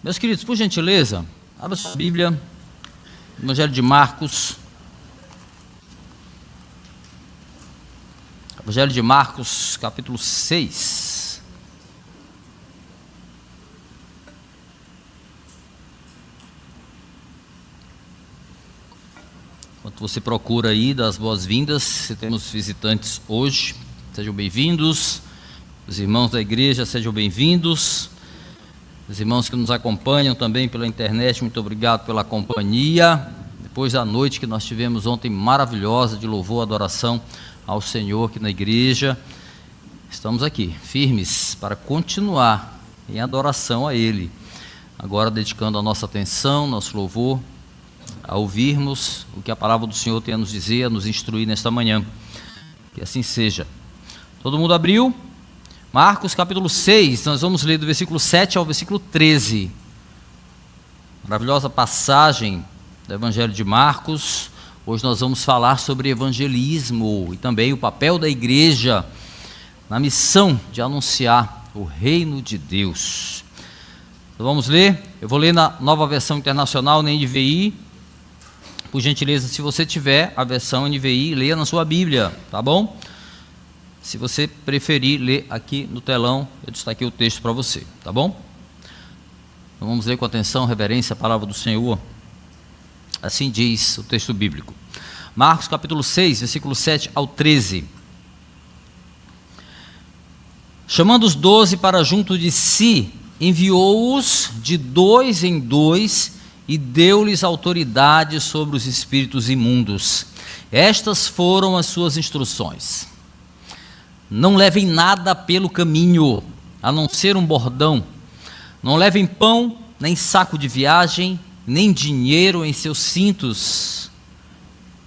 Meus queridos, por gentileza, abra sua Bíblia, Evangelho de Marcos. Evangelho de Marcos, capítulo 6. Enquanto você procura aí, dá as boas-vindas. Se temos visitantes hoje, sejam bem-vindos. Os irmãos da igreja, sejam bem-vindos. Os irmãos que nos acompanham também pela internet, muito obrigado pela companhia. Depois da noite que nós tivemos ontem maravilhosa de louvor e adoração ao Senhor aqui na igreja, estamos aqui, firmes para continuar em adoração a Ele. Agora dedicando a nossa atenção, nosso louvor, a ouvirmos o que a palavra do Senhor tem a nos dizer, a nos instruir nesta manhã. Que assim seja. Todo mundo abriu? Marcos capítulo 6, nós vamos ler do versículo 7 ao versículo 13. Maravilhosa passagem do Evangelho de Marcos. Hoje nós vamos falar sobre evangelismo e também o papel da igreja na missão de anunciar o reino de Deus. Então vamos ler, eu vou ler na Nova Versão Internacional, na NVI. Por gentileza, se você tiver a versão NVI, leia na sua Bíblia, tá bom? Se você preferir ler aqui no telão, eu destaquei o texto para você, tá bom? Então vamos ler com atenção, reverência, a palavra do Senhor. Assim diz o texto bíblico. Marcos capítulo 6, versículo 7 ao 13. Chamando os 12 para junto de si, enviou-os de dois em dois e deu-lhes autoridade sobre os espíritos imundos. Estas foram as suas instruções. Não levem nada pelo caminho, a não ser um bordão. Não levem pão, nem saco de viagem, nem dinheiro em seus cintos.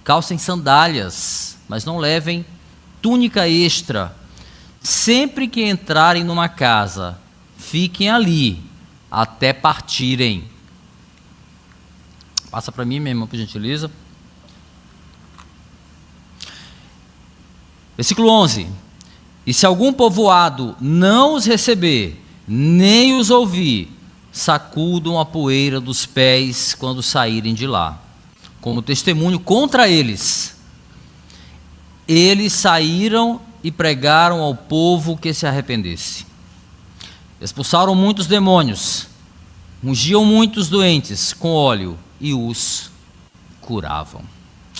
Calcem sandálias, mas não levem túnica extra. Sempre que entrarem numa casa, fiquem ali até partirem. Passa para mim, minha irmã, por gentileza. Versículo 11. E se algum povoado não os receber, nem os ouvir, sacudam a poeira dos pés quando saírem de lá, como testemunho contra eles. Eles saíram e pregaram ao povo que se arrependesse. Expulsaram muitos demônios, ungiam muitos doentes com óleo e os curavam.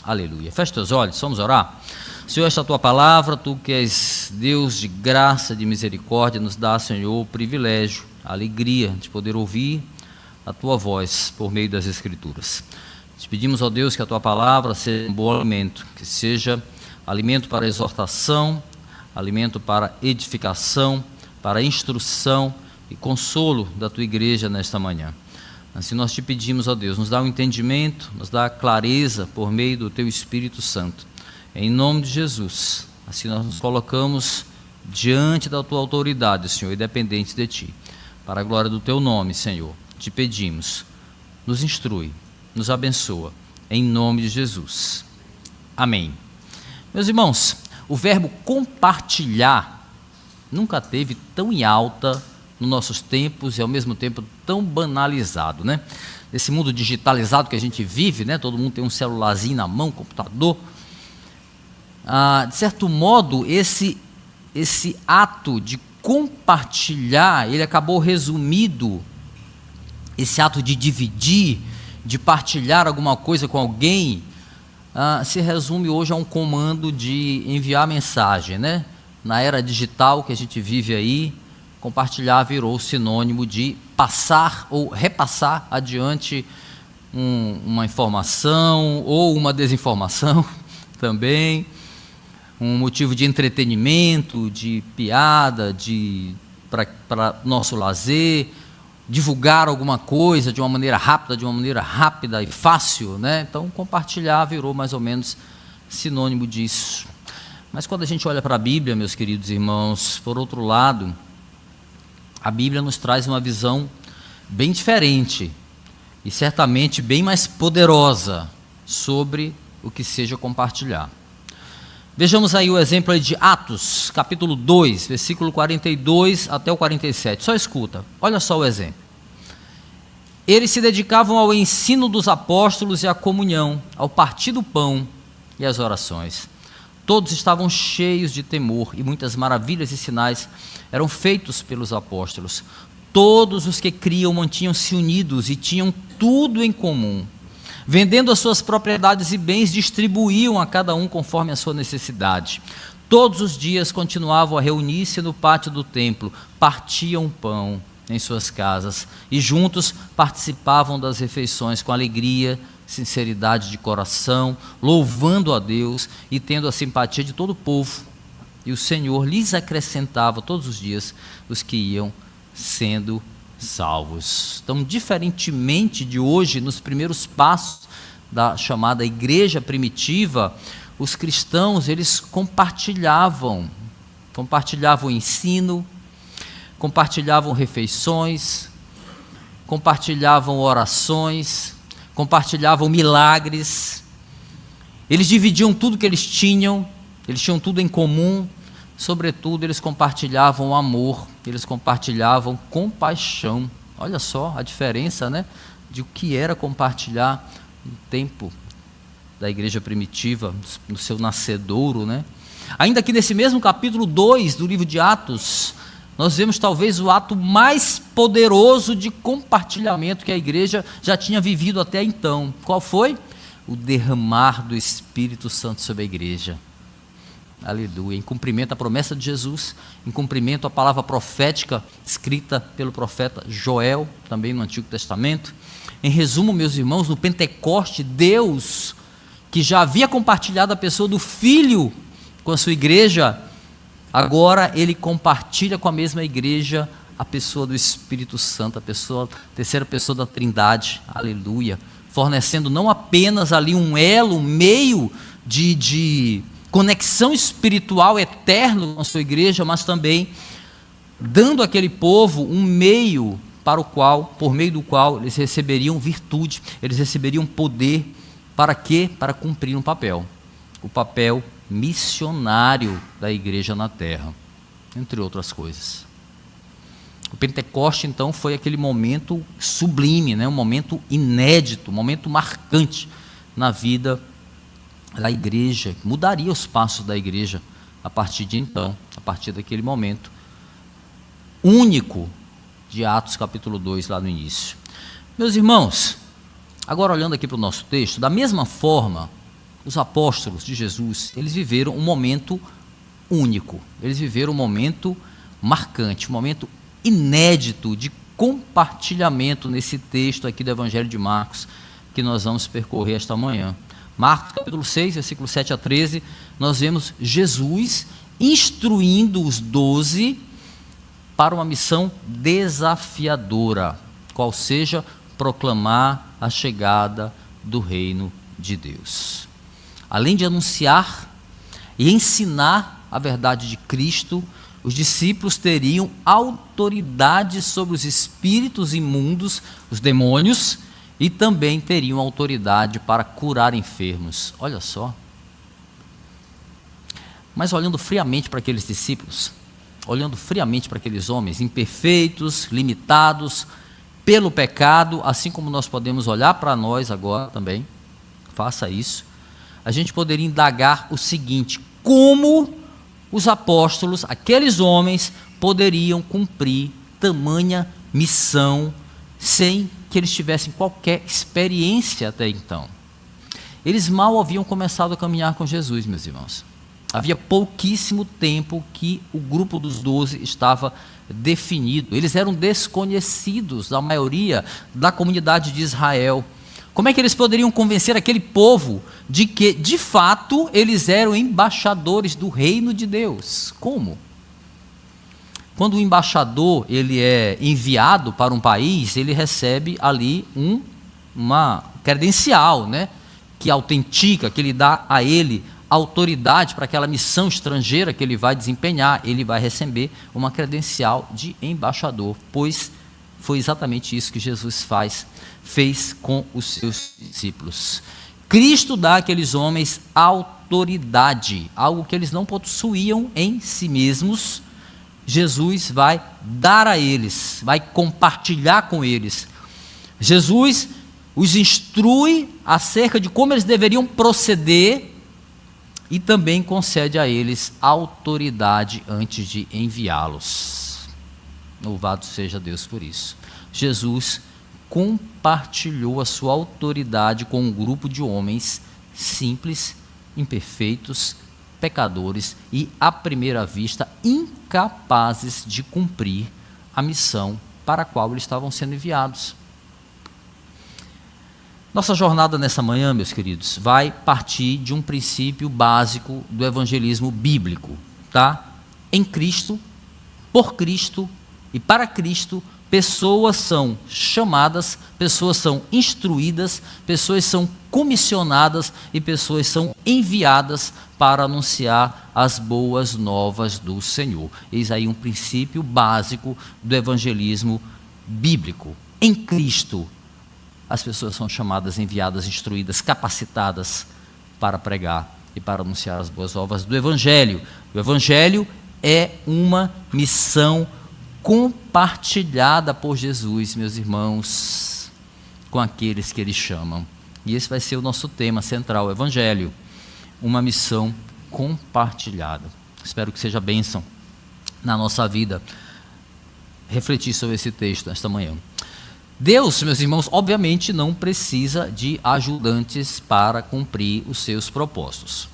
Aleluia. Feche teus olhos, vamos orar. Senhor, esta é a tua palavra, tu que és Deus de graça, de misericórdia, nos dá, Senhor, o privilégio, a alegria de poder ouvir a tua voz por meio das Escrituras. Te pedimos, ó Deus, que a tua palavra seja um bom alimento, que seja alimento para exortação, alimento para edificação, para instrução e consolo da tua igreja nesta manhã. Assim nós te pedimos, ó Deus, nos dá o entendimento, nos dá a clareza por meio do teu Espírito Santo. Em nome de Jesus, assim nós nos colocamos diante da tua autoridade, Senhor, e dependentes de ti. Para a glória do teu nome, Senhor, te pedimos, nos instrui, nos abençoa, em nome de Jesus. Amém. Meus irmãos, o verbo compartilhar nunca teve tão em alta nos nossos tempos e ao mesmo tempo tão banalizado, né? Nesse mundo digitalizado que a gente vive, né? Todo mundo tem um celularzinho na mão, computador. De certo modo, esse ato de compartilhar, ele acabou resumido, esse ato de dividir, de partilhar alguma coisa com alguém, se resume hoje a um comando de enviar mensagem, né? Na era digital que a gente vive aí, compartilhar virou sinônimo de passar ou repassar adiante uma informação ou uma desinformação também. Um motivo de entretenimento, de piada, para nosso lazer, divulgar alguma coisa de uma maneira rápida e fácil, né? Então, compartilhar virou mais ou menos sinônimo disso. Mas quando a gente olha para a Bíblia, meus queridos irmãos, por outro lado, a Bíblia nos traz uma visão bem diferente e certamente bem mais poderosa sobre o que seja compartilhar. Vejamos aí o exemplo aí de Atos, capítulo 2, versículo 42 até o 47. Só escuta, olha só o exemplo. Eles se dedicavam ao ensino dos apóstolos e à comunhão, ao partir do pão e às orações. Todos estavam cheios de temor e muitas maravilhas e sinais eram feitos pelos apóstolos. Todos os que criam mantinham-se unidos e tinham tudo em comum. Vendendo as suas propriedades e bens, distribuíam a cada um conforme a sua necessidade. Todos os dias continuavam a reunir-se no pátio do templo, partiam pão em suas casas e juntos participavam das refeições com alegria, sinceridade de coração, louvando a Deus e tendo a simpatia de todo o povo. E o Senhor lhes acrescentava todos os dias os que iam sendo salvos. Então, diferentemente de hoje, nos primeiros passos da chamada igreja primitiva, os cristãos, eles compartilhavam o ensino, compartilhavam refeições, compartilhavam orações, compartilhavam milagres. Eles dividiam tudo que eles tinham tudo em comum. Sobretudo, eles compartilhavam amor, eles compartilhavam compaixão. Olha só a diferença, né, de o que era compartilhar no tempo da igreja primitiva, no seu nascedouro, né? Ainda que nesse mesmo capítulo 2 do livro de Atos, nós vemos talvez o ato mais poderoso de compartilhamento que a igreja já tinha vivido até então. Qual foi? O derramar do Espírito Santo sobre a igreja. Aleluia, em cumprimento à promessa de Jesus, em cumprimento à palavra profética escrita pelo profeta Joel, também no Antigo Testamento. Em resumo, meus irmãos, no Pentecoste, Deus, que já havia compartilhado a pessoa do Filho com a sua igreja, agora Ele compartilha com a mesma igreja a pessoa do Espírito Santo, a terceira pessoa da Trindade, aleluia, fornecendo não apenas ali um elo, um meio de conexão espiritual eterno com a sua igreja, mas também dando àquele povo um meio por meio do qual eles receberiam virtude, eles receberiam poder. Para quê? Para cumprir um papel, o papel missionário da igreja na terra, entre outras coisas. O Pentecoste, então, foi aquele momento sublime, né? Um momento inédito, um momento marcante na vida da igreja, mudaria os passos da igreja a partir de então, a partir daquele momento único de Atos capítulo 2, lá no início. Meus irmãos, agora olhando aqui para o nosso texto, da mesma forma, os apóstolos de Jesus, eles viveram um momento único, eles viveram um momento marcante, um momento inédito de compartilhamento nesse texto aqui do Evangelho de Marcos, que nós vamos percorrer esta manhã. Marcos capítulo 6, versículo 7 a 13, nós vemos Jesus instruindo os 12 para uma missão desafiadora, qual seja proclamar a chegada do reino de Deus. Além de anunciar e ensinar a verdade de Cristo, os discípulos teriam autoridade sobre os espíritos imundos, os demônios, e também teriam autoridade para curar enfermos. Olha só. Mas olhando friamente para aqueles discípulos, olhando friamente para aqueles homens imperfeitos, limitados pelo pecado, assim como nós podemos olhar para nós agora também, faça isso, a gente poderia indagar o seguinte: como os apóstolos, aqueles homens, poderiam cumprir tamanha missão sem que eles tivessem qualquer experiência até então? Eles mal haviam começado a caminhar com Jesus, meus irmãos. Havia pouquíssimo tempo que o grupo dos 12 estava definido. Eles eram desconhecidos da maioria da comunidade de Israel. Como é que eles poderiam convencer aquele povo de que, de fato, eles eram embaixadores do reino de Deus? Como? Quando o embaixador ele é enviado para um país, ele recebe ali uma credencial, né, que autentica, que lhe dá a ele autoridade para aquela missão estrangeira que ele vai desempenhar. Ele vai receber uma credencial de embaixador, pois foi exatamente isso que Jesus fez com os seus discípulos. Cristo dá àqueles homens autoridade, algo que eles não possuíam em si mesmos. Jesus vai dar a eles, vai compartilhar com eles, Jesus os instrui acerca de como eles deveriam proceder e também concede a eles autoridade antes de enviá-los. Louvado seja Deus por isso. Jesus compartilhou a sua autoridade com um grupo de homens simples, imperfeitos, pecadores e, à primeira vista, incapazes de cumprir a missão para a qual eles estavam sendo enviados. Nossa jornada nessa manhã, meus queridos, vai partir de um princípio básico do evangelismo bíblico, tá? Em Cristo, por Cristo e para Cristo, pessoas são chamadas, pessoas são instruídas, pessoas são comissionadas e pessoas são enviadas para anunciar as boas novas do Senhor. Eis aí um princípio básico do evangelismo bíblico. Em Cristo, as pessoas são chamadas, enviadas, instruídas, capacitadas para pregar e para anunciar as boas novas do Evangelho. O Evangelho é uma missão compartilhada por Jesus, meus irmãos, com aqueles que Ele chama. E esse vai ser o nosso tema central, o Evangelho, uma missão compartilhada. Espero que seja bênção na nossa vida refletir sobre esse texto esta manhã. Deus, meus irmãos, obviamente não precisa de ajudantes para cumprir os seus propósitos.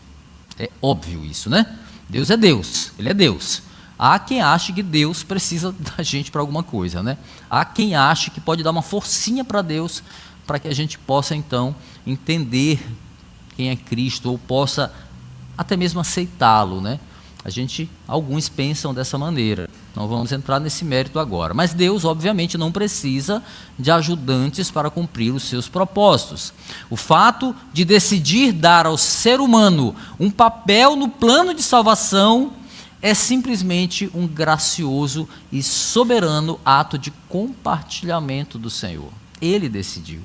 É óbvio isso, né? Deus é Deus, Ele é Deus. Há quem ache que Deus precisa da gente para alguma coisa, né? Há quem ache que pode dar uma forcinha para Deus, para que a gente possa então entender quem é Cristo, ou possa até mesmo aceitá-lo, né? Alguns pensam dessa maneira. Não vamos entrar nesse mérito agora. Mas Deus, obviamente, não precisa de ajudantes para cumprir os seus propósitos. O fato de decidir dar ao ser humano um papel no plano de salvação é simplesmente um gracioso e soberano ato de compartilhamento do Senhor. Ele decidiu.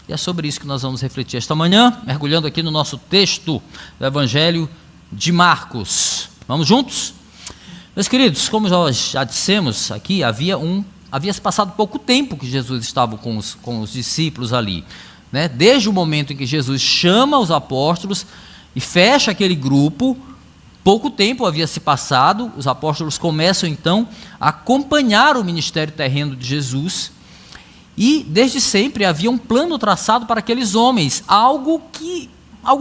E é sobre isso que nós vamos refletir esta manhã, mergulhando aqui no nosso texto do Evangelho de Marcos. Vamos juntos? Meus queridos, como nós já dissemos aqui, havia-se passado pouco tempo que Jesus estava com os discípulos ali, né? Desde o momento em que Jesus chama os apóstolos e fecha aquele grupo, pouco tempo havia se passado. Os apóstolos começam então a acompanhar o ministério terreno de Jesus, e desde sempre havia um plano traçado para aqueles homens, algo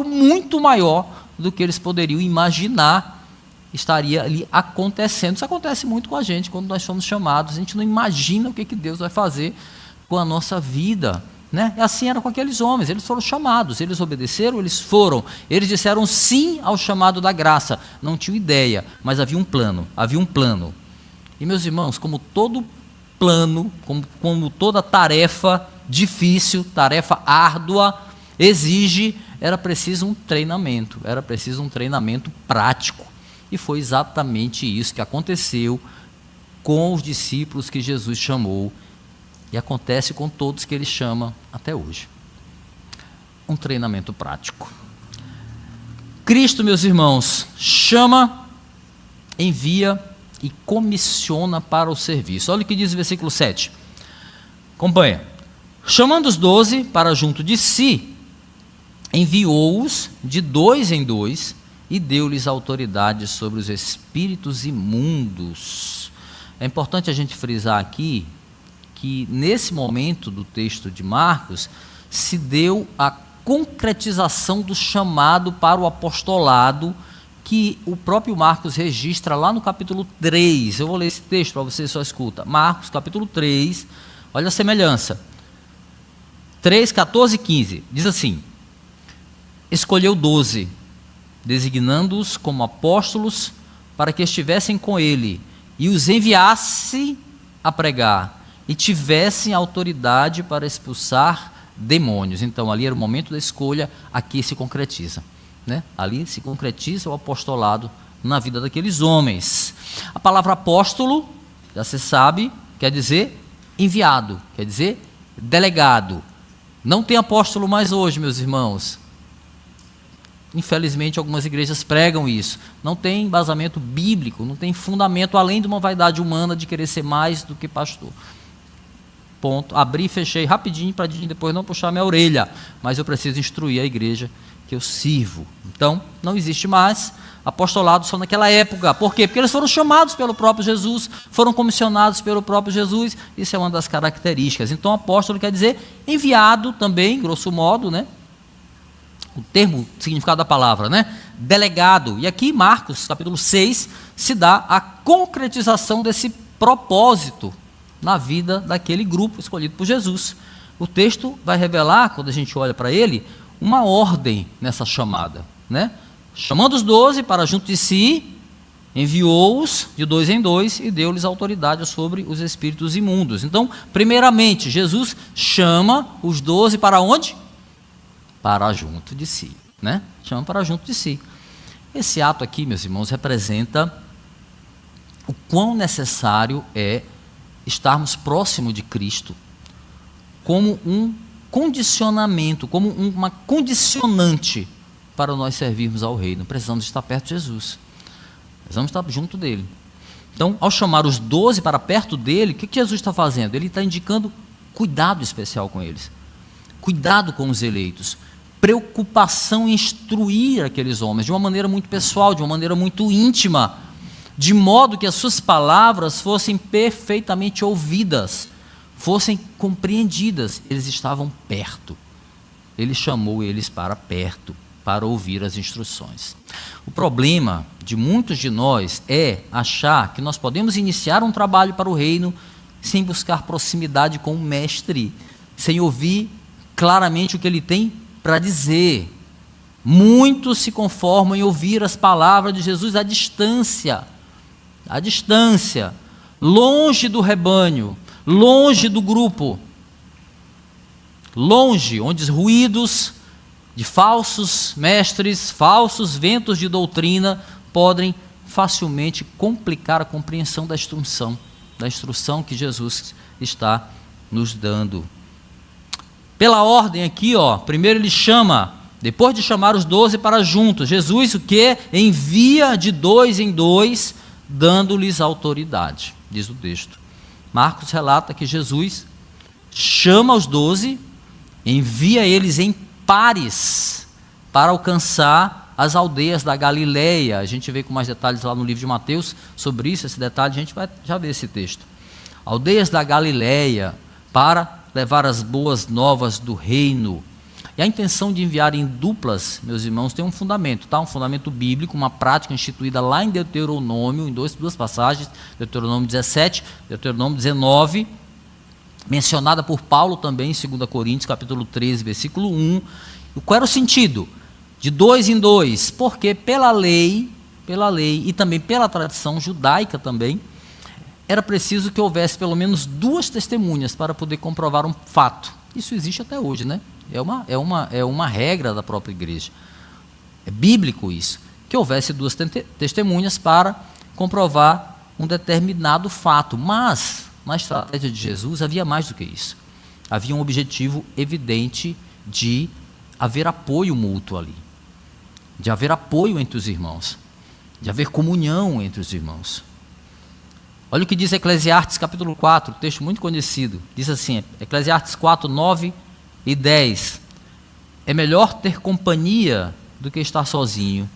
muito maior do que eles poderiam imaginar estaria ali acontecendo. Isso acontece muito com a gente quando nós somos chamados. A gente não imagina o que Deus vai fazer com a nossa vida, né? E assim era com aqueles homens. Eles foram chamados, eles obedeceram, eles foram, eles disseram sim ao chamado da graça. Não tinham ideia, mas havia um plano. E meus irmãos, como todo plano, como toda tarefa difícil, tarefa árdua, era preciso um treinamento prático. E foi exatamente isso que aconteceu com os discípulos que Jesus chamou, e acontece com todos que Ele chama até hoje. Um treinamento prático. Cristo, meus irmãos, chama, envia e comissiona para o serviço. Olha o que diz o versículo 7. Acompanha. Chamando os 12 para junto de si, enviou-os de 2 em 2 e deu-lhes autoridade sobre os espíritos imundos. É importante a gente frisar aqui que nesse momento do texto de Marcos se deu a concretização do chamado para o apostolado que o próprio Marcos registra lá no capítulo 3. Eu vou ler esse texto para você, só escuta. Marcos, capítulo 3, olha a semelhança. 3, 14 e 15, diz assim: escolheu 12, designando-os como apóstolos para que estivessem com ele e os enviasse a pregar e tivessem autoridade para expulsar demônios. Então ali era o momento da escolha, aqui se concretiza, né? Ali se concretiza o apostolado na vida daqueles homens. A palavra apóstolo, já se sabe, quer dizer enviado, quer dizer delegado. Não tem apóstolo mais hoje, meus irmãos. Infelizmente, algumas igrejas pregam isso. Não tem embasamento bíblico, não tem fundamento, além de uma vaidade humana de querer ser mais do que pastor. ponto, abri e fechei rapidinho para depois não puxar minha orelha, mas eu preciso instruir a igreja que eu sirvo. Então, não existe mais apostolado só naquela época. Por quê? Porque eles foram chamados pelo próprio Jesus, foram comissionados pelo próprio Jesus, isso é uma das características. Então, apóstolo quer dizer enviado também, grosso modo, né? O termo, o significado da palavra, né? Delegado. E aqui, Marcos, capítulo 6, se dá a concretização desse propósito na vida daquele grupo escolhido por Jesus. O texto vai revelar, quando a gente olha para ele, uma ordem nessa chamada, né? Chamando os 12 para junto de si, enviou-os de 2 em 2 e deu-lhes autoridade sobre os espíritos imundos. Então, primeiramente, Jesus chama os 12 para onde? Para junto de si, né? Chama para junto de si. Esse ato aqui, meus irmãos, representa o quão necessário é estarmos próximo de Cristo, como um condicionamento, como uma condicionante para nós servirmos ao reino. Precisamos estar perto de Jesus, precisamos estar junto dele. Então, ao chamar os 12 para perto dele, o que Jesus está fazendo? Ele está indicando cuidado especial com eles, cuidado com os eleitos, preocupação em instruir aqueles homens de uma maneira muito pessoal, de uma maneira muito íntima, de modo que as suas palavras fossem perfeitamente ouvidas, fossem compreendidas. Eles estavam perto. Ele chamou eles para perto, para ouvir as instruções. O problema de muitos de nós é achar que nós podemos iniciar um trabalho para o reino sem buscar proximidade com o mestre, sem ouvir claramente o que ele tem para dizer. Muitos se conformam em ouvir as palavras de Jesus à distância, longe do rebanho, longe do grupo, longe, onde os ruídos de falsos mestres, falsos ventos de doutrina podem facilmente complicar a compreensão da instrução que Jesus está nos dando. Pela ordem aqui, primeiro ele chama, depois de chamar os 12 para juntos, Jesus o que? Envia de 2 em 2, dando-lhes autoridade, diz o texto. Marcos relata que Jesus chama os 12, envia eles em pares para alcançar as aldeias da Galileia. A gente vê com mais detalhes lá no livro de Mateus sobre isso, esse detalhe, a gente vai já ver esse texto. Aldeias da Galileia, para levar as boas novas do reino. E a intenção de enviar em duplas, meus irmãos, tem um fundamento, tá? Um fundamento bíblico, uma prática instituída lá em Deuteronômio, em duas passagens, Deuteronômio 17, Deuteronômio 19, mencionada por Paulo também em 2 Coríntios, capítulo 13, versículo 1. Qual era o sentido? De 2 em 2, porque pela lei e também pela tradição judaica também, era preciso que houvesse pelo menos 2 testemunhas para poder comprovar um fato. Isso existe até hoje, né? É uma regra da própria igreja. É bíblico isso, que houvesse 2 testemunhas para comprovar um determinado fato. Mas, na estratégia de Jesus, havia mais do que isso. Havia um objetivo evidente de haver apoio mútuo ali, de haver apoio entre os irmãos, de haver comunhão entre os irmãos. Olha o que diz Eclesiastes capítulo 4, texto muito conhecido. Diz assim, Eclesiastes 4, 9 e 10. É melhor ter companhia do que estar sozinho,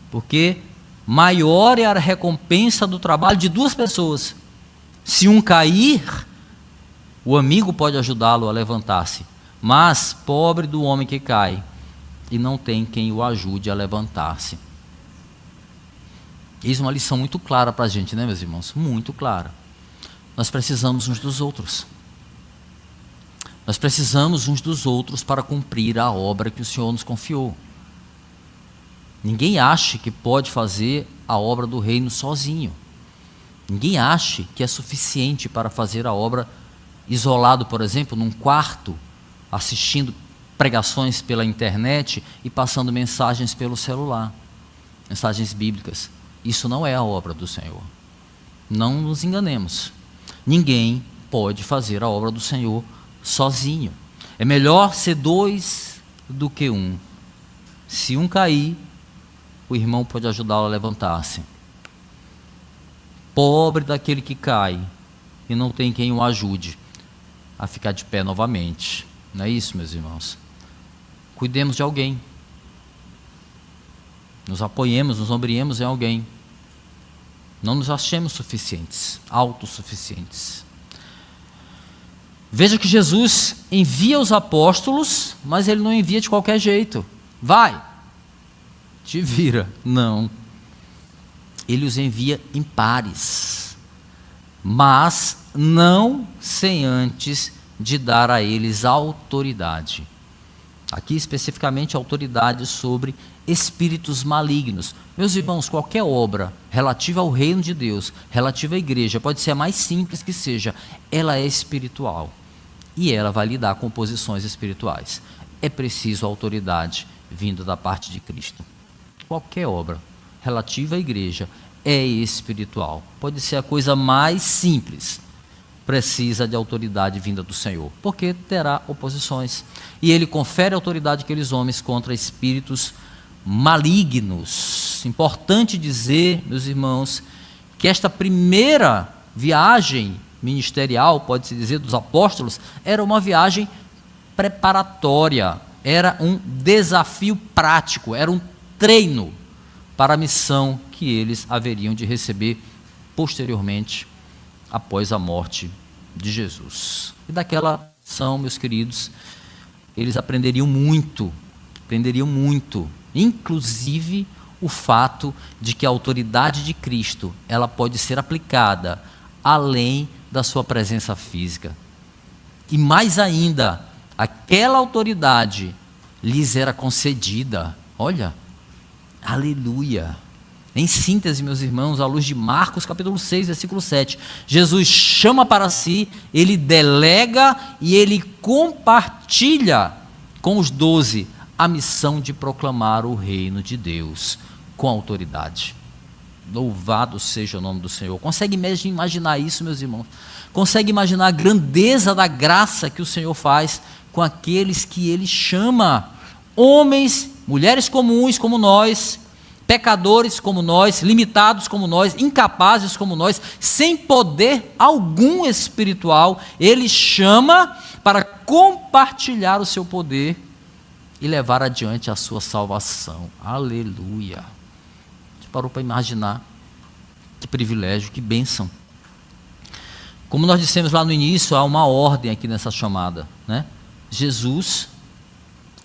porque maior é a recompensa do trabalho de 2 pessoas. Se um cair, o amigo pode ajudá-lo a levantar-se, mas pobre do homem que cai e não tem quem o ajude a levantar-se. Isso é uma lição muito clara para a gente, né, meus irmãos? Muito clara. Nós precisamos uns dos outros. Nós precisamos uns dos outros para cumprir a obra que o Senhor nos confiou. Ninguém ache que pode fazer a obra do reino sozinho. Ninguém ache que é suficiente para fazer a obra isolado, por exemplo, num quarto, assistindo pregações pela internet e passando mensagens pelo celular, mensagens bíblicas. Isso não é a obra do Senhor. Não nos enganemos. Ninguém pode fazer a obra do Senhor sozinho. É melhor ser 2 do que 1. Se um cair, o irmão pode ajudá-lo a levantar-se. Pobre daquele que cai e não tem quem o ajude. a ficar de pé novamente. Não é isso, meus irmãos? Cuidemos de alguém. Nos apoiemos, nos ombreemos em alguém. Não nos achemos suficientes, autossuficientes. Veja que Jesus envia os apóstolos, mas ele não envia de qualquer jeito. Vai, te vira. Não. Ele os envia em pares, mas não sem antes de dar a eles autoridade. Aqui especificamente autoridade sobre espíritos malignos. Meus irmãos, qualquer obra relativa ao reino de Deus, relativa à igreja, pode ser a mais simples que seja, ela é espiritual. E ela vai lidar com posições espirituais. É preciso autoridade vinda da parte de Cristo. Qualquer obra relativa à igreja é espiritual. Pode ser a coisa mais simples. Precisa de autoridade vinda do Senhor, porque terá oposições. E ele confere autoridade àqueles homens contra espíritos malignos. Importante dizer, meus irmãos, que esta primeira viagem ministerial, pode-se dizer, dos apóstolos, era uma viagem preparatória, era um desafio prático, era um treino para a missão que eles haveriam de receber posteriormente, após a morte de Jesus. E daquela missão, meus queridos, eles aprenderiam muito, inclusive o fato de que a autoridade de Cristo, ela pode ser aplicada além da sua presença física. E mais ainda, aquela autoridade lhes era concedida. Olha, aleluia. Em síntese, meus irmãos, à luz de Marcos capítulo 6, versículo 7, Jesus chama para si, ele delega e ele compartilha com os 12 a missão de proclamar o reino de Deus com autoridade. Louvado seja o nome do Senhor. Consegue imaginar isso, meus irmãos? Consegue imaginar a grandeza da graça que o Senhor faz com aqueles que Ele chama? Homens, mulheres comuns como nós, pecadores como nós, limitados como nós, incapazes como nós, sem poder algum espiritual, Ele chama para compartilhar o seu poder e levar adiante a sua salvação. Aleluia! Você parou para imaginar? Que privilégio, que bênção. Como nós dissemos lá no início, há uma ordem aqui nessa chamada, né? Jesus,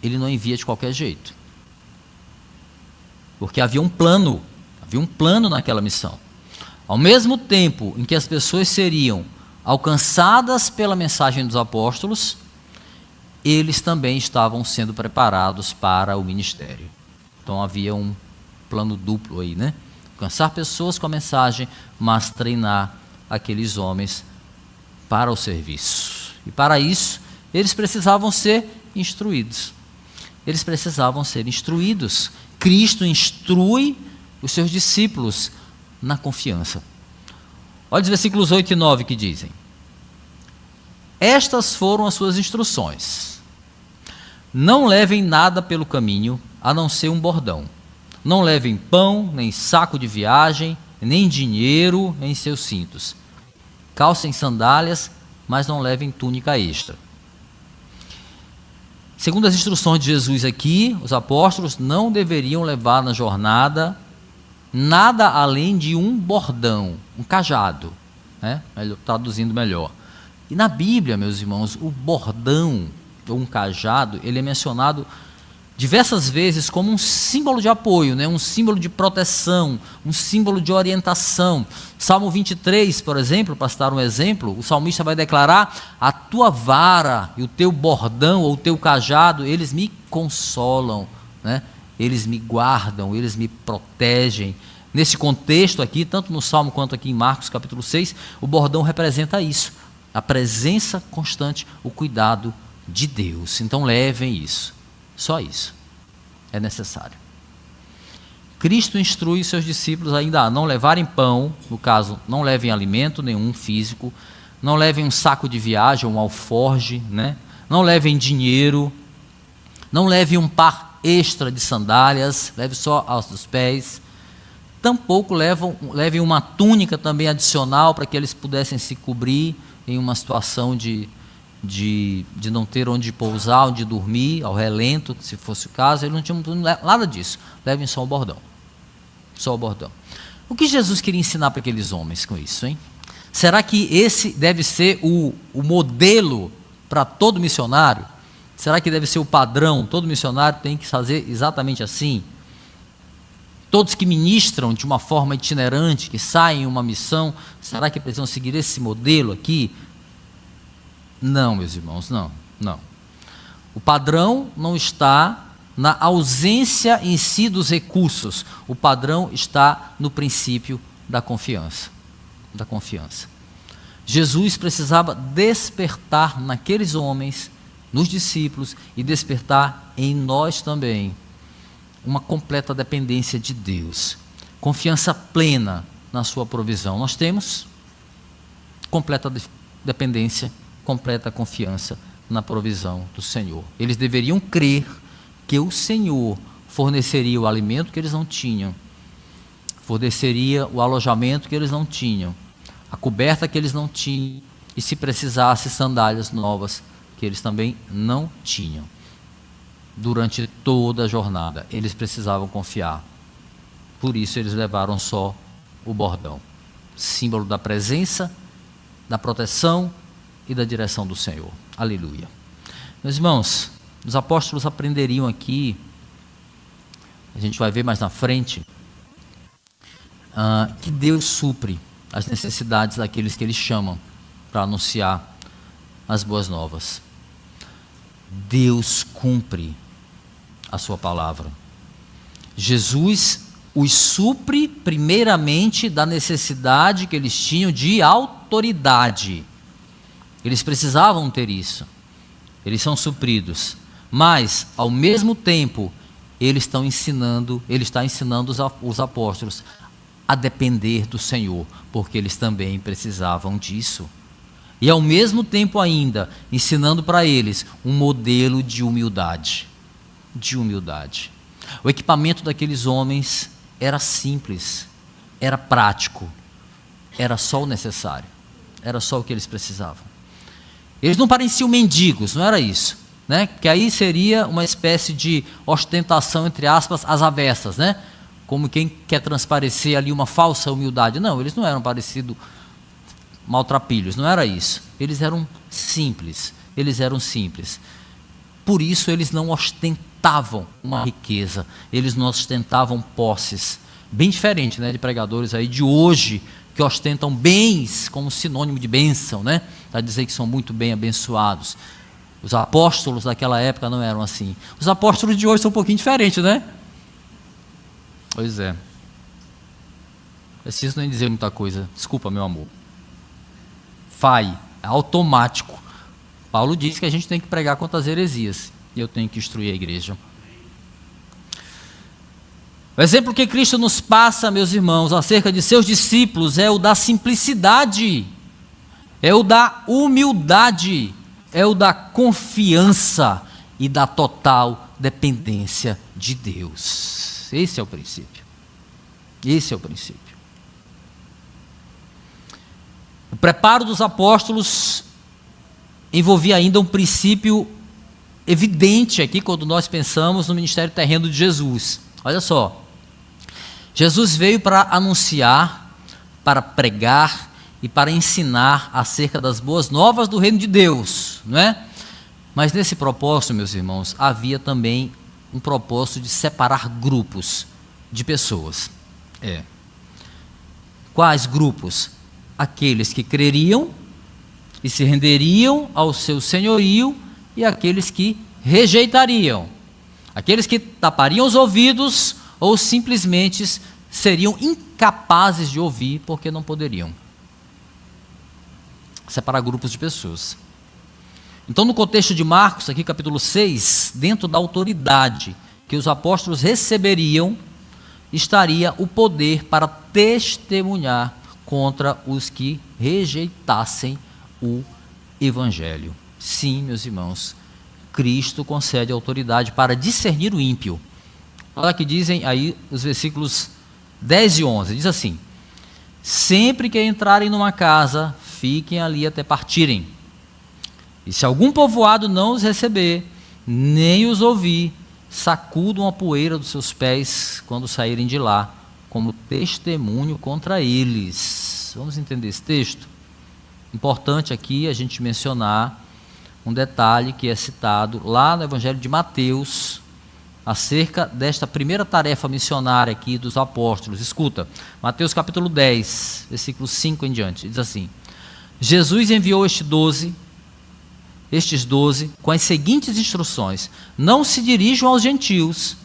ele não envia de qualquer jeito. Porque havia um plano naquela missão. Ao mesmo tempo em que as pessoas seriam alcançadas pela mensagem dos apóstolos, eles também estavam sendo preparados para o ministério. Então havia um plano duplo aí, né? Alcançar pessoas com a mensagem, mas treinar aqueles homens para o serviço. E para isso, eles precisavam ser instruídos. Cristo instrui os seus discípulos na confiança. Olha os versículos 8 e 9 que dizem: estas foram as suas instruções. Não levem nada pelo caminho, a não ser um bordão. Não levem pão, nem saco de viagem, nem dinheiro em seus cintos. Calcem sandálias, mas não levem túnica extra. Segundo as instruções de Jesus aqui, os apóstolos não deveriam levar na jornada nada além de um bordão, um cajado, né? Traduzindo melhor. E na Bíblia, meus irmãos, o bordão ou um cajado, ele é mencionado diversas vezes como um símbolo de apoio, né? Um símbolo de proteção, um símbolo de orientação. Salmo 23, por exemplo, para citar um exemplo, o salmista vai declarar: a tua vara e o teu bordão ou o teu cajado, eles me consolam, né? Eles me guardam, eles me protegem. Nesse contexto aqui, tanto no Salmo quanto aqui em Marcos capítulo 6, o bordão representa isso, a presença constante, o cuidado de Deus. Então levem isso. Só isso é necessário. Cristo instrui seus discípulos ainda a não levarem pão, no caso, não levem alimento nenhum físico, não levem um saco de viagem, um alforge, né? Não levem dinheiro, não levem um par extra de sandálias, leve só aos dos pés, tampouco levem uma túnica também adicional para que eles pudessem se cobrir em uma situação de de não ter onde pousar, onde dormir, ao relento, se fosse o caso. Eles não tinham nada disso. Levem só o bordão. Só o bordão. O que Jesus queria ensinar para aqueles homens com isso, hein? Será que esse deve ser o modelo para todo missionário? Será que deve ser o padrão? Todo missionário tem que fazer exatamente assim? Todos que ministram de uma forma itinerante, que saem em uma missão, será que precisam seguir esse modelo aqui? Não, meus irmãos, não. O padrão não está na ausência em si dos recursos. O padrão está no princípio da confiança. Da confiança. Jesus precisava despertar naqueles homens, nos discípulos, e despertar em nós também uma completa dependência de Deus, confiança plena na sua provisão. Nós temos completa dependência, completa confiança na provisão do Senhor. Eles deveriam crer que o Senhor forneceria o alimento que eles não tinham, forneceria o alojamento que eles não tinham, a coberta que eles não tinham, e se precisasse, sandálias novas que eles também não tinham. Durante toda a jornada, eles precisavam confiar. Por isso eles levaram só o bordão, símbolo da presença, da proteção e da direção do Senhor. Aleluia. Meus irmãos, os apóstolos aprenderiam aqui, a gente vai ver mais na frente, que Deus supre as necessidades daqueles que eles chamam para anunciar as boas novas. Deus cumpre a sua palavra. Jesus os supre primeiramente da necessidade que eles tinham de autoridade. Eles precisavam ter isso. Eles são supridos. Mas, ao mesmo tempo, ele está ensinando os apóstolos a depender do Senhor, porque eles também precisavam disso. E ao mesmo tempo ainda, ensinando para eles um modelo de humildade. O equipamento daqueles homens era simples, era prático, era só o necessário, era só o que eles precisavam. Eles não pareciam mendigos, não era isso, né? Que aí seria uma espécie de ostentação, entre aspas, às avessas, né? Como quem quer transparecer ali uma falsa humildade. Não, eles não eram parecidos maltrapilhos, não era isso. Eles eram simples. Por isso eles não ostentavam uma riqueza, eles não ostentavam posses. Bem diferente, né, de pregadores aí de hoje, que ostentam bens como sinônimo de bênção, né? Para dizer que são muito bem abençoados. Os apóstolos daquela época não eram assim. Os apóstolos de hoje são um pouquinho diferentes, né? Pois é. Preciso nem dizer muita coisa. Desculpa, meu amor. É automático. Paulo diz que a gente tem que pregar contra as heresias. E eu tenho que instruir a igreja. O exemplo que Cristo nos passa, meus irmãos, acerca de seus discípulos é o da simplicidade, é o da humildade, é o da confiança e da total dependência de Deus. Esse é o princípio. O preparo dos apóstolos envolvia ainda um princípio evidente aqui quando nós pensamos no ministério terreno de Jesus. Olha só, Jesus veio para anunciar, para pregar e para ensinar acerca das boas novas do reino de Deus, não é? Mas nesse propósito, meus irmãos, havia também um propósito de separar grupos de pessoas. Quais grupos? Aqueles que creriam e se renderiam ao seu senhorio e aqueles que rejeitariam. Aqueles que tapariam os ouvidos ou simplesmente seriam incapazes de ouvir porque não poderiam. Separar grupos de pessoas. Então, no contexto de Marcos, aqui capítulo 6, dentro da autoridade que os apóstolos receberiam, estaria o poder para testemunhar contra os que rejeitassem o Evangelho. Sim, meus irmãos, Cristo concede autoridade para discernir o ímpio. Olha que dizem aí os versículos 10 e 11, diz assim: sempre que entrarem numa casa, fiquem ali até partirem. E se algum povoado não os receber, nem os ouvir, sacudam a poeira dos seus pés quando saírem de lá, como testemunho contra eles. Vamos entender esse texto? Importante aqui a gente mencionar um detalhe que é citado lá no Evangelho de Mateus, acerca desta primeira tarefa missionária aqui dos apóstolos. Escuta, Mateus capítulo 10, versículo 5 em diante, diz assim: Jesus enviou estes 12 com as seguintes instruções: não se dirijam aos gentios,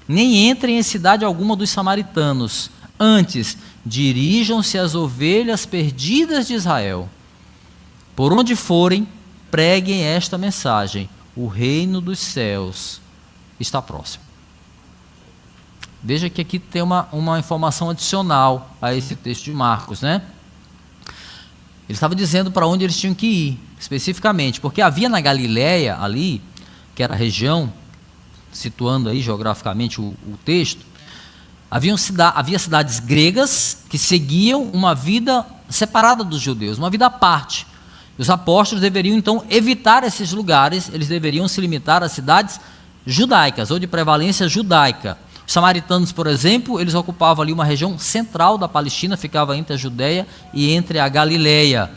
nem entrem em cidade alguma dos samaritanos, antes dirijam-se às ovelhas perdidas de Israel. Por onde forem, preguem esta mensagem: o reino dos céus está próximo. Veja que aqui tem uma informação adicional a esse texto de Marcos, né? Ele estava dizendo para onde eles tinham que ir, especificamente, porque havia na Galiléia ali, que era a região, situando aí geograficamente o texto, havia cidades gregas que seguiam uma vida separada dos judeus, uma vida à parte. Os apóstolos deveriam então evitar esses lugares, eles deveriam se limitar a cidades judaicas, ou de prevalência judaica. Os samaritanos, por exemplo, eles ocupavam ali uma região central da Palestina, ficava entre a Judéia e entre a Galiléia.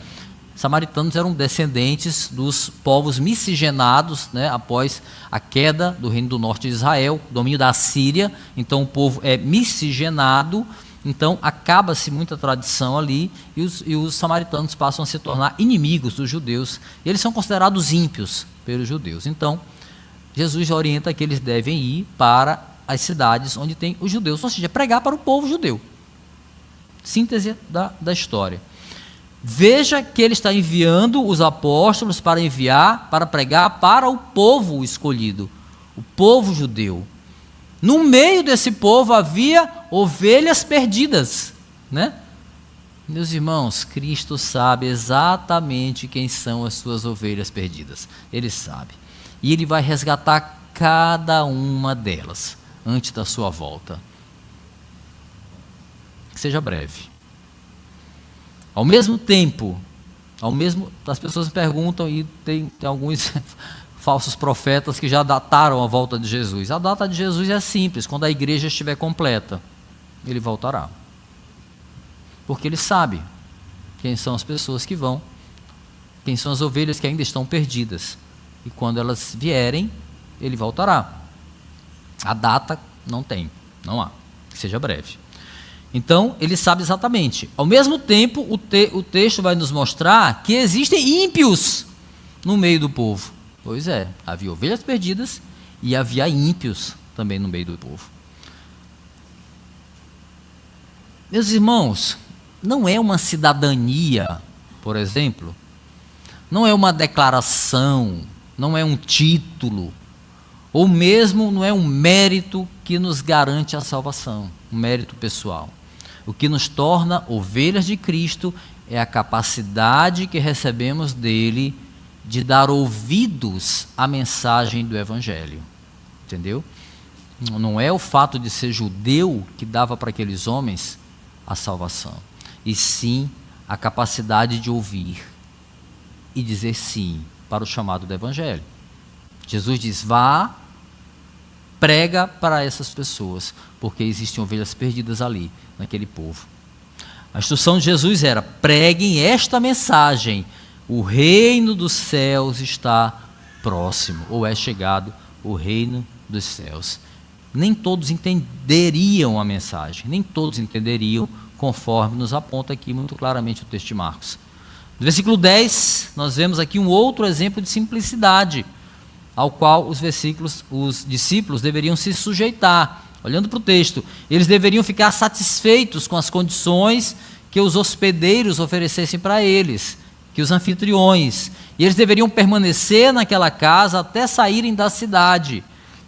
Os samaritanos eram descendentes dos povos miscigenados, né, após a queda do reino do norte de Israel, domínio da Síria. Então o povo é miscigenado, então acaba-se muita tradição ali, e os samaritanos passam a se tornar inimigos dos judeus, e eles são considerados ímpios pelos judeus. Então Jesus orienta que eles devem ir para as cidades onde tem os judeus, ou seja, pregar para o povo judeu. Síntese da história. Veja que ele está enviando os apóstolos para pregar para o povo escolhido, o povo judeu. No meio desse povo havia ovelhas perdidas, né? Meus irmãos, Cristo sabe exatamente quem são as suas ovelhas perdidas. Ele sabe. E ele vai resgatar cada uma delas antes da sua volta. Que seja breve. Ao mesmo tempo, as pessoas perguntam, e tem alguns falsos profetas que já dataram a volta de Jesus. A data de Jesus é simples: quando a igreja estiver completa, ele voltará. Porque ele sabe quem são as pessoas que vão, quem são as ovelhas que ainda estão perdidas. E quando elas vierem, ele voltará. A data não há, que seja breve. Então, ele sabe exatamente. Ao mesmo tempo, o texto vai nos mostrar que existem ímpios no meio do povo. Pois é, havia ovelhas perdidas e havia ímpios também no meio do povo. Meus irmãos, não é uma cidadania, por exemplo, não é uma declaração, não é um título, ou mesmo não é um mérito que nos garante a salvação, um mérito pessoal. O que nos torna ovelhas de Cristo é a capacidade que recebemos dele de dar ouvidos à mensagem do Evangelho. Entendeu? Não é o fato de ser judeu que dava para aqueles homens a salvação, e sim a capacidade de ouvir e dizer sim para o chamado do Evangelho. Jesus diz: vá, prega para essas pessoas, porque existem ovelhas perdidas ali, naquele povo. A instrução de Jesus era: preguem esta mensagem, o reino dos céus está próximo, ou é chegado o reino dos céus. Nem todos entenderiam a mensagem, nem todos entenderiam, conforme nos aponta aqui muito claramente o texto de Marcos. No versículo 10, nós vemos aqui um outro exemplo de simplicidade, ao qual os discípulos deveriam se sujeitar. Olhando para o texto, eles deveriam ficar satisfeitos com as condições que os hospedeiros oferecessem para eles, que os anfitriões, e eles deveriam permanecer naquela casa até saírem da cidade.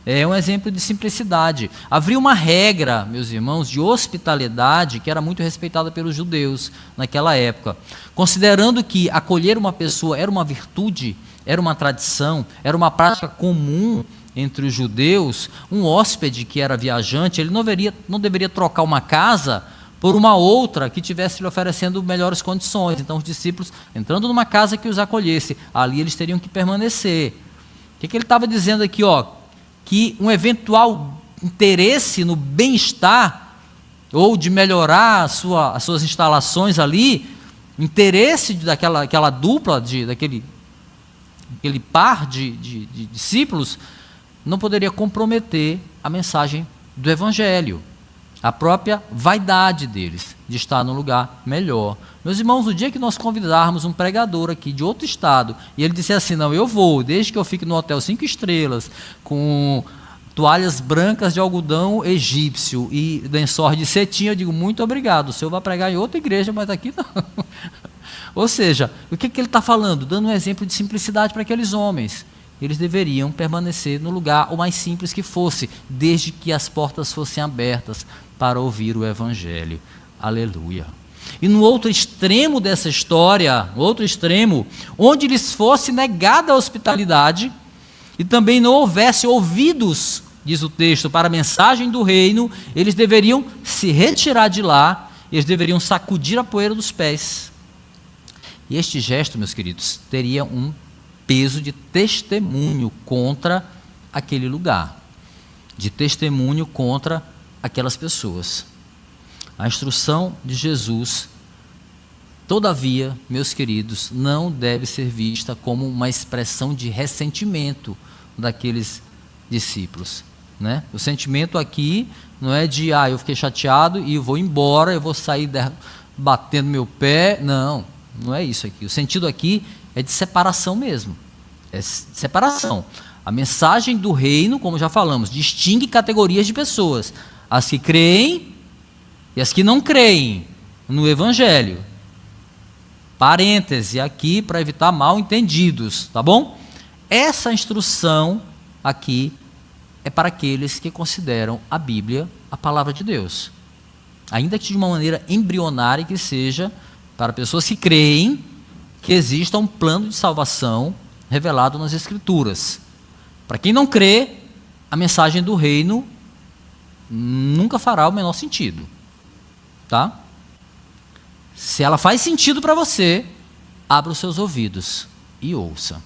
É um exemplo de simplicidade. Havia uma regra, meus irmãos, de hospitalidade que era muito respeitada pelos judeus naquela época, considerando que acolher uma pessoa era uma virtude, era uma tradição, era uma prática comum entre os judeus. Um hóspede que era viajante, ele não deveria trocar uma casa por uma outra que estivesse lhe oferecendo melhores condições. Então os discípulos, entrando numa casa que os acolhesse, ali eles teriam que permanecer. O que ele estava dizendo aqui? Que um eventual interesse no bem-estar, ou de melhorar as suas instalações ali, interesse daquela dupla, daquele par de discípulos, não poderia comprometer a mensagem do Evangelho, a própria vaidade deles, de estar num lugar melhor. Meus irmãos, o dia que nós convidarmos um pregador aqui de outro estado, e ele disser assim, não, eu vou, desde que eu fique no hotel 5 estrelas, com toalhas brancas de algodão egípcio e lençóis de cetim, eu digo, muito obrigado, o senhor vai pregar em outra igreja, mas aqui não. Ou seja, o que ele está falando? Dando um exemplo de simplicidade para aqueles homens. Eles deveriam permanecer no lugar o mais simples que fosse, desde que as portas fossem abertas para ouvir o Evangelho. Aleluia. E no outro extremo dessa história, onde lhes fosse negada a hospitalidade e também não houvesse ouvidos, diz o texto, para a mensagem do reino, eles deveriam se retirar de lá, eles deveriam sacudir a poeira dos pés. E este gesto, meus queridos, teria um peso de testemunho contra aquele lugar, de testemunho contra aquelas pessoas. A instrução de Jesus, todavia, meus queridos, não deve ser vista como uma expressão de ressentimento daqueles discípulos, né? O sentimento aqui não é de, eu fiquei chateado e eu vou embora, eu vou sair batendo meu pé, não é isso aqui. O sentido aqui é de separação mesmo, é separação. A mensagem do reino, como já falamos, distingue categorias de pessoas, as que creem e as que não creem no Evangelho. Parêntese aqui para evitar mal entendidos, tá bom? Essa instrução aqui é para aqueles que consideram a Bíblia a palavra de Deus, ainda que de uma maneira embrionária que seja, para pessoas que creem que exista um plano de salvação revelado nas Escrituras. Para quem não crê, a mensagem do reino nunca fará o menor sentido, tá? Se ela faz sentido para você, abra os seus ouvidos e ouça.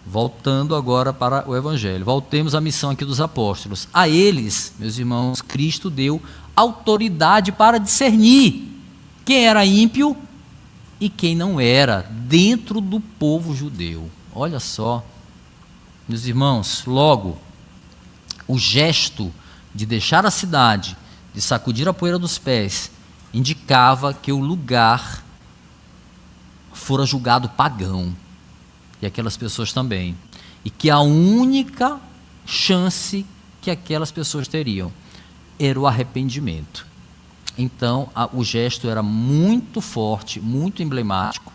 Voltando agora para o Evangelho, voltemos à missão aqui dos apóstolos. A eles, meus irmãos, Cristo deu autoridade para discernir quem era ímpio e quem não era, dentro do povo judeu. Olha só, meus irmãos, logo, o gesto de deixar a cidade, de sacudir a poeira dos pés, indicava que o lugar fora julgado pagão, e aquelas pessoas também, e que a única chance que aquelas pessoas teriam era o arrependimento. Então, o gesto era muito forte, muito emblemático,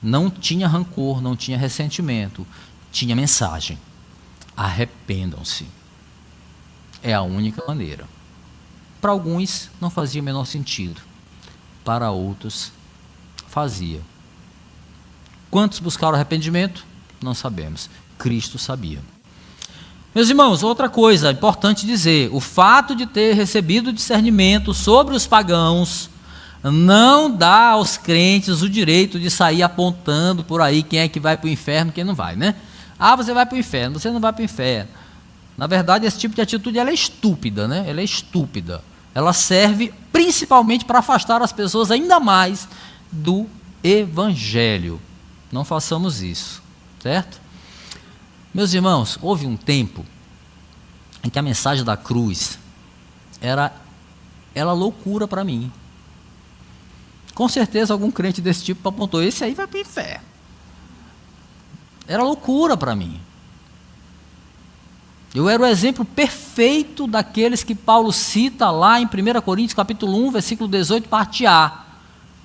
não tinha rancor, não tinha ressentimento, tinha mensagem: arrependam-se. É a única maneira. Para alguns não fazia o menor sentido, para outros fazia. Quantos buscaram arrependimento? Não sabemos. Cristo sabia. Meus irmãos, outra coisa importante dizer: o fato de ter recebido discernimento sobre os pagãos não dá aos crentes o direito de sair apontando por aí quem é que vai para o inferno e quem não vai, né? Você vai para o inferno, você não vai para o inferno. Na verdade, esse tipo de atitude ela é estúpida, né? Ela é estúpida. Ela serve principalmente para afastar as pessoas ainda mais do Evangelho. Não façamos isso, certo? Meus irmãos, houve um tempo em que a mensagem da cruz era loucura para mim. Com certeza algum crente desse tipo apontou: esse aí vai para o inferno. Era loucura para mim. Eu era o exemplo perfeito daqueles que Paulo cita lá em 1 Coríntios capítulo 1, versículo 18, parte A.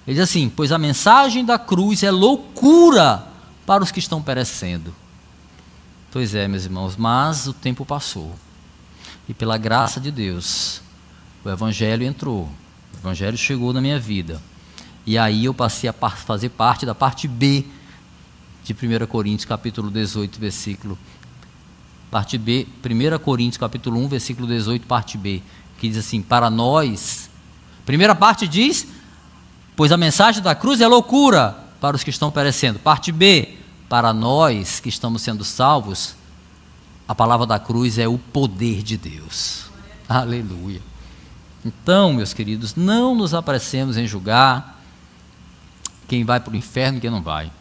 Ele diz assim: pois a mensagem da cruz é loucura para os que estão perecendo. Pois é, meus irmãos, mas o tempo passou. E pela graça de Deus, o Evangelho entrou. O Evangelho chegou na minha vida. E aí eu passei a fazer parte da parte B de 1 Coríntios capítulo 18, versículo. Parte B, 1 Coríntios capítulo 1, versículo 18, parte B, que diz assim: para nós Primeira parte diz: pois a mensagem da cruz é loucura para os que estão perecendo. Parte B: para nós que estamos sendo salvos, a palavra da cruz é o poder de Deus. Aleluia. Então, meus queridos, não nos apressemos em julgar quem vai para o inferno e quem não vai.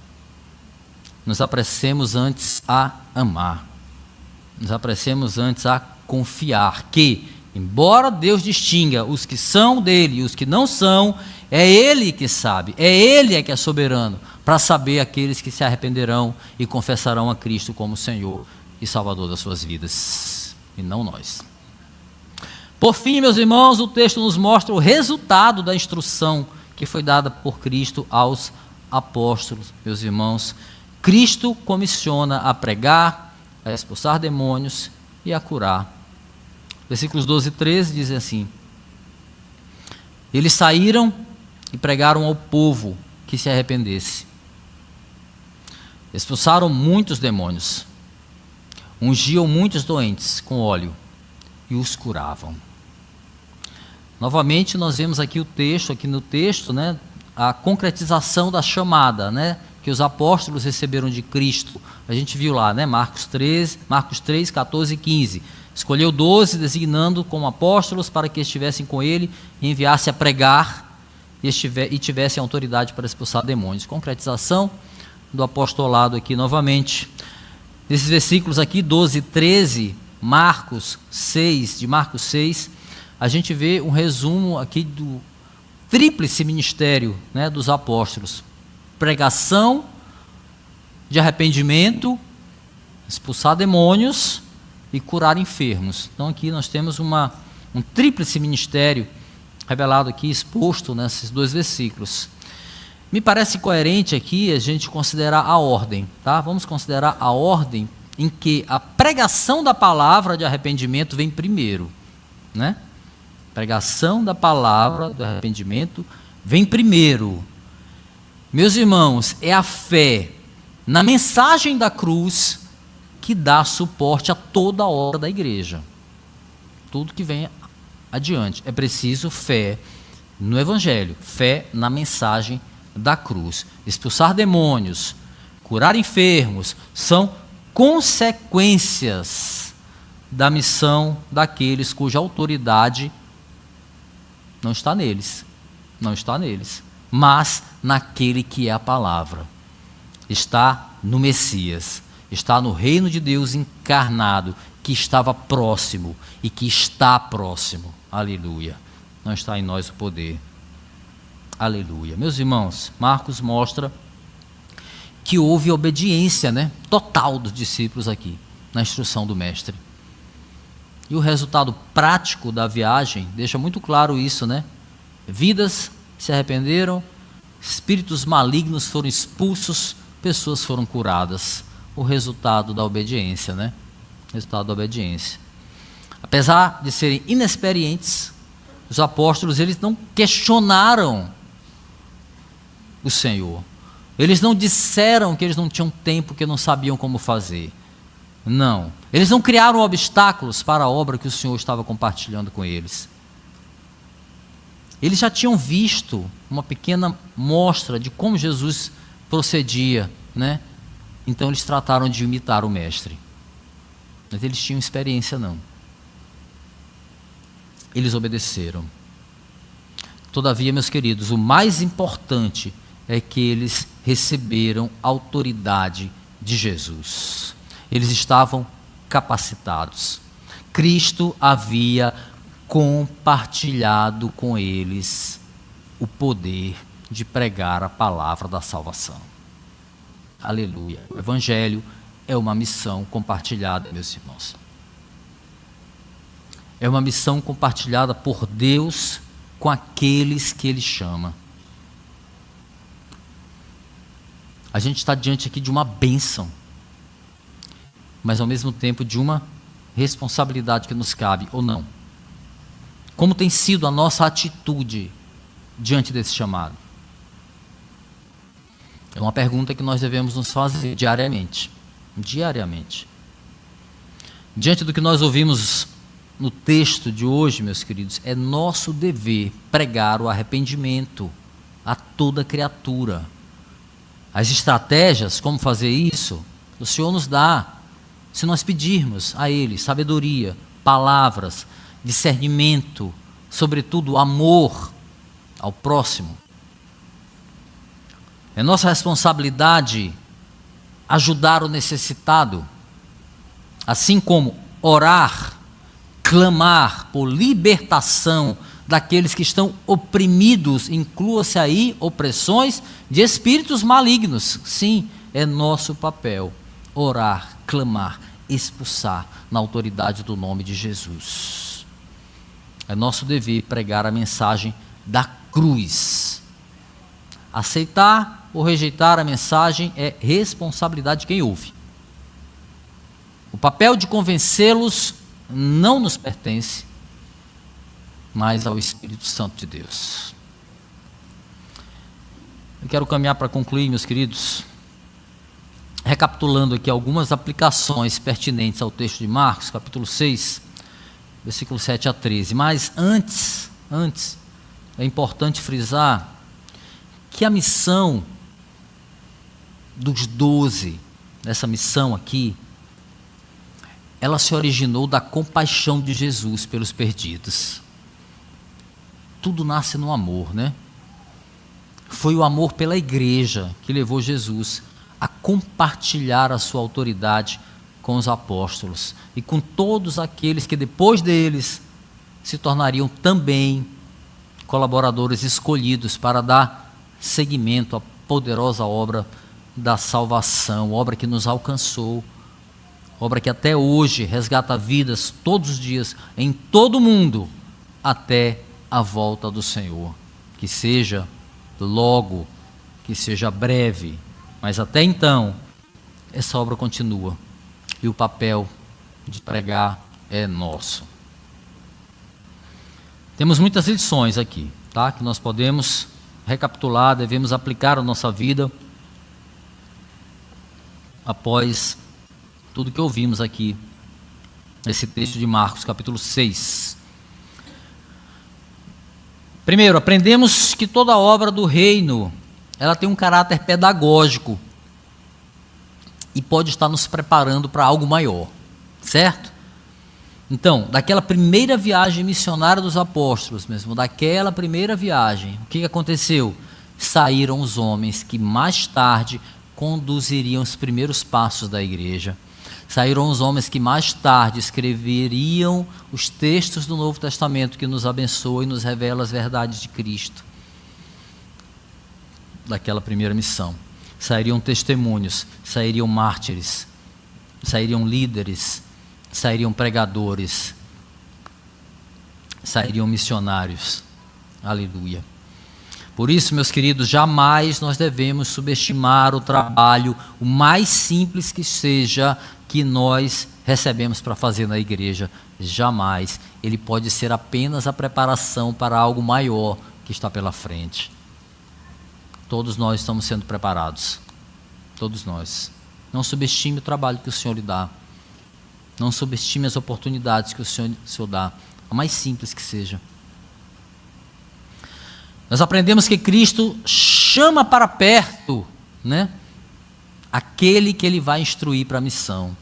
Nos apressemos antes a amar. Nos apressemos antes a confiar que, embora Deus distinga os que são dele e os que não são, é Ele que sabe, é Ele que é soberano para saber aqueles que se arrependerão e confessarão a Cristo como Senhor e Salvador das suas vidas, e não nós. Por fim, meus irmãos, o texto nos mostra o resultado da instrução que foi dada por Cristo aos apóstolos. Meus irmãos, Cristo comissiona a pregar, a expulsar demônios e a curar. Versículos 12 e 13 dizem assim: eles saíram e pregaram ao povo que se arrependesse. Expulsaram muitos demônios, ungiam muitos doentes com óleo e os curavam. Novamente nós vemos aqui no texto, né, a concretização da chamada, né, que os apóstolos receberam de Cristo. A gente viu lá, né, Marcos 3, 14 e 15. Escolheu 12, designando como apóstolos para que estivessem com ele e enviasse a pregar e tivessem autoridade para expulsar demônios. Concretização do apostolado aqui novamente. Nesses versículos aqui, 12 e 13, de Marcos 6, a gente vê um resumo aqui do tríplice ministério, né, dos apóstolos: pregação de arrependimento, expulsar demônios e curar enfermos. Então aqui nós temos um tríplice ministério revelado aqui, exposto nesses dois versículos. Me parece coerente aqui a gente considerar a ordem, tá? Vamos considerar a ordem em que a pregação da palavra de arrependimento vem primeiro, né? Pregação da palavra do arrependimento vem primeiro. Meus irmãos, é a fé na mensagem da cruz que dá suporte a toda a obra da igreja. Tudo que vem adiante. É preciso fé no Evangelho, fé na mensagem da cruz. Expulsar demônios, curar enfermos, são consequências da missão daqueles cuja autoridade não está neles, mas naquele que é a palavra. Está no Messias, está no reino de Deus encarnado, que estava próximo e que está próximo. Aleluia. Não está em nós o poder. Aleluia. Meus irmãos, Marcos mostra que houve obediência, né, total dos discípulos aqui, na instrução do mestre. E o resultado prático da viagem deixa muito claro isso, né? Vidas se arrependeram, espíritos malignos foram expulsos, pessoas foram curadas. O resultado da obediência, né? Resultado da obediência. Apesar de serem inexperientes, os apóstolos, eles não questionaram o Senhor. Eles não disseram que eles não tinham tempo, que não sabiam como fazer. Não. Eles não criaram obstáculos para a obra que o Senhor estava compartilhando com eles. Eles já tinham visto uma pequena mostra de como Jesus procedia, né? Então eles trataram de imitar o mestre. Mas eles tinham experiência não. Eles obedeceram. Todavia, meus queridos, o mais importante é que eles receberam autoridade de Jesus. Eles estavam capacitados. Cristo havia compartilhado com eles o poder de pregar a palavra da salvação. Aleluia. O Evangelho é uma missão compartilhada, meus irmãos. É uma missão compartilhada por Deus com aqueles que Ele chama. A gente está diante aqui de uma bênção, mas ao mesmo tempo de uma responsabilidade que nos cabe, ou não. Como tem sido a nossa atitude diante desse chamado? É uma pergunta que nós devemos nos fazer diariamente. Diante do que nós ouvimos no texto de hoje, meus queridos, é nosso dever pregar o arrependimento a toda criatura. As estratégias, como fazer isso, o Senhor nos dá, se nós pedirmos a Ele sabedoria, palavras, discernimento, sobretudo amor ao próximo. É nossa responsabilidade ajudar o necessitado, assim como orar, clamar por libertação daqueles que estão oprimidos, inclua-se aí opressões de espíritos malignos. Sim, é nosso papel orar, clamar, expulsar na autoridade do nome de Jesus. É nosso dever pregar a mensagem da cruz. Aceitar ou rejeitar a mensagem é responsabilidade de quem ouve. O papel de convencê-los não nos pertence, mas ao Espírito Santo de Deus. Eu quero caminhar para concluir, meus queridos, recapitulando aqui algumas aplicações pertinentes ao texto de Marcos, capítulo 6, versículo 7 a 13. Mas antes, é importante frisar que a missão dos 12, essa missão aqui, ela se originou da compaixão de Jesus pelos perdidos. Tudo nasce no amor, né? Foi o amor pela igreja que levou Jesus a compartilhar a sua autoridade com os apóstolos e com todos aqueles que depois deles se tornariam também colaboradores escolhidos para dar seguimento à poderosa obra da salvação, obra que nos alcançou, obra que até hoje resgata vidas todos os dias, em todo o mundo, até a volta do Senhor. Que seja logo, que seja breve, mas até então, essa obra continua e o papel de pregar é nosso. Temos muitas lições aqui, tá? Que nós podemos recapitular, devemos aplicar a nossa vida após tudo que ouvimos aqui nesse texto de Marcos, capítulo 6. Primeiro, aprendemos que toda obra do reino, ela tem um caráter pedagógico e pode estar nos preparando para algo maior, certo? Então, daquela primeira viagem missionária dos apóstolos mesmo, daquela primeira viagem, o que aconteceu? Saíram os homens que mais tarde conduziriam os primeiros passos da igreja. Saíram os homens que mais tarde escreveriam os textos do Novo Testamento que nos abençoa e nos revela as verdades de Cristo. Daquela primeira missão. Sairiam testemunhos, sairiam mártires, sairiam líderes, sairiam pregadores, sairiam missionários. Aleluia. Por isso, meus queridos, jamais nós devemos subestimar o trabalho, o mais simples que seja, que nós recebemos para fazer na igreja. Jamais. Ele pode ser apenas a preparação para algo maior que está pela frente. Todos nós estamos sendo preparados. Todos nós. Não subestime o trabalho que o Senhor lhe dá. Não subestime as oportunidades que o Senhor dá. A mais simples que seja. Nós aprendemos que Cristo chama para perto, né, aquele que Ele vai instruir para a missão.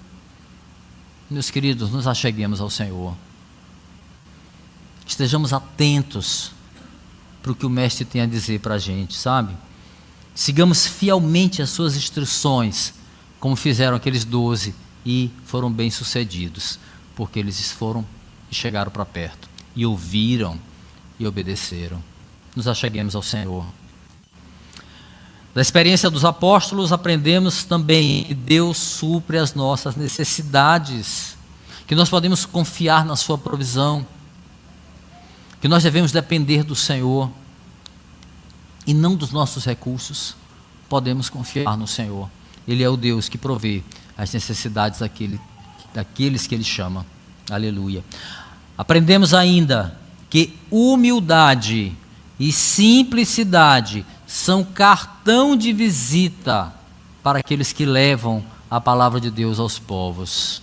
Meus queridos, nos acheguemos ao Senhor. Estejamos atentos para o que o Mestre tem a dizer para a gente, sabe? Sigamos fielmente as suas instruções, como fizeram aqueles 12 e foram bem-sucedidos, porque eles foram e chegaram para perto, e ouviram e obedeceram. Nos acheguemos ao Senhor. Da experiência dos apóstolos, aprendemos também que Deus supre as nossas necessidades, que nós podemos confiar na sua provisão, que nós devemos depender do Senhor e não dos nossos recursos. Podemos confiar no Senhor. Ele é o Deus que provê as necessidades daqueles que Ele chama. Aleluia. Aprendemos ainda que humildade e simplicidade são cartão de visita para aqueles que levam a palavra de Deus aos povos.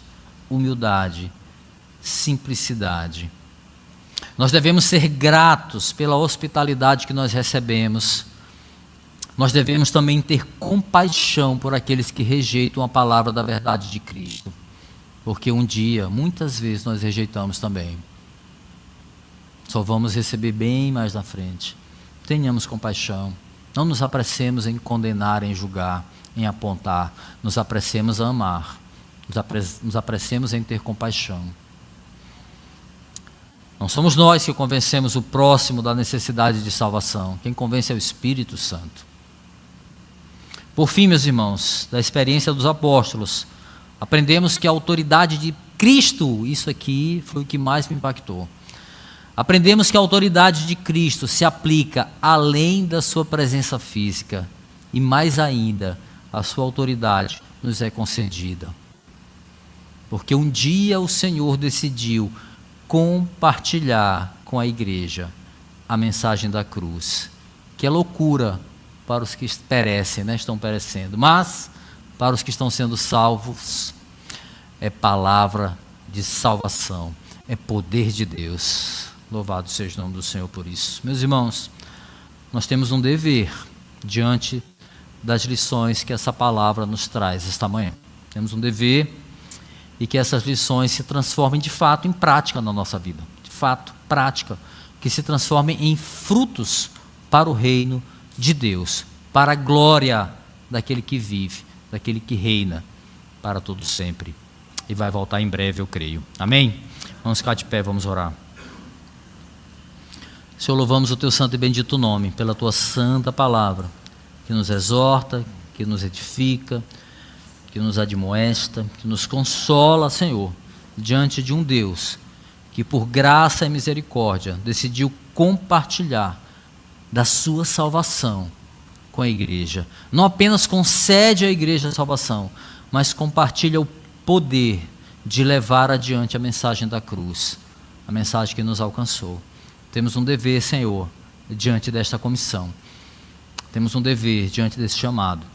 Humildade simplicidade. Nós devemos ser gratos pela hospitalidade que nós recebemos. Nós devemos também ter compaixão por aqueles que rejeitam a palavra da verdade de Cristo. Porque um dia, muitas vezes, nós rejeitamos também. Só vamos receber bem mais na frente. Tenhamos compaixão. Não nos apressemos em condenar, em julgar, em apontar. Nos apressemos a amar. Nos apressemos em ter compaixão. Não somos nós que convencemos o próximo da necessidade de salvação. Quem convence é o Espírito Santo. Por fim, meus irmãos, da experiência dos apóstolos, aprendemos que a autoridade de Cristo, isso aqui foi o que mais me impactou. Aprendemos que a autoridade de Cristo se aplica além da sua presença física e mais ainda, a sua autoridade nos é concedida. Porque um dia o Senhor decidiu compartilhar com a igreja a mensagem da cruz, que é loucura para os que perecem, né? Estão perecendo, mas para os que estão sendo salvos é palavra de salvação, é poder de Deus. Louvado seja o nome do Senhor por isso. Meus irmãos, nós temos um dever diante das lições que essa palavra nos traz esta manhã. Temos um dever e que essas lições se transformem de fato em prática na nossa vida. De fato, prática, que se transformem em frutos para o reino de Deus, para a glória daquele que vive, daquele que reina para todo sempre. E vai voltar em breve, eu creio. Amém? Vamos ficar de pé, vamos orar. Senhor, louvamos o teu santo e bendito nome, pela tua santa palavra, que nos exorta, que nos edifica, que nos admoesta, que nos consola, Senhor, diante de um Deus que por graça e misericórdia decidiu compartilhar da sua salvação com a igreja. Não apenas concede à igreja a salvação, mas compartilha o poder de levar adiante a mensagem da cruz, a mensagem que nos alcançou. Temos um dever, Senhor, diante desta comissão. Temos um dever diante desse chamado.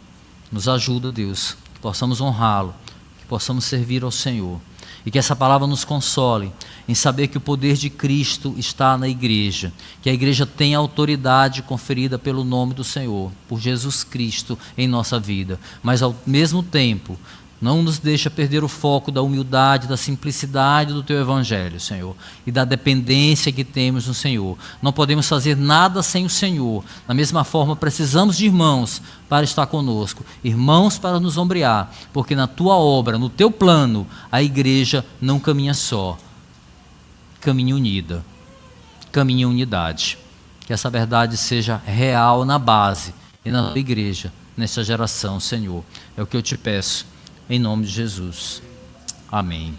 Nos ajuda, Deus, que possamos honrá-lo, que possamos servir ao Senhor. E que essa palavra nos console em saber que o poder de Cristo está na igreja, que a igreja tem a autoridade conferida pelo nome do Senhor, por Jesus Cristo em nossa vida. Mas ao mesmo tempo, não nos deixa perder o foco da humildade, da simplicidade do Teu Evangelho, Senhor, e da dependência que temos no Senhor. Não podemos fazer nada sem o Senhor. Da mesma forma, precisamos de irmãos para estar conosco, irmãos para nos ombrear, porque na Tua obra, no Teu plano, a igreja não caminha só, caminha unida, caminha em unidade. Que essa verdade seja real na base e na Tua igreja, nesta geração, Senhor. É o que eu te peço. Em nome de Jesus. Amém.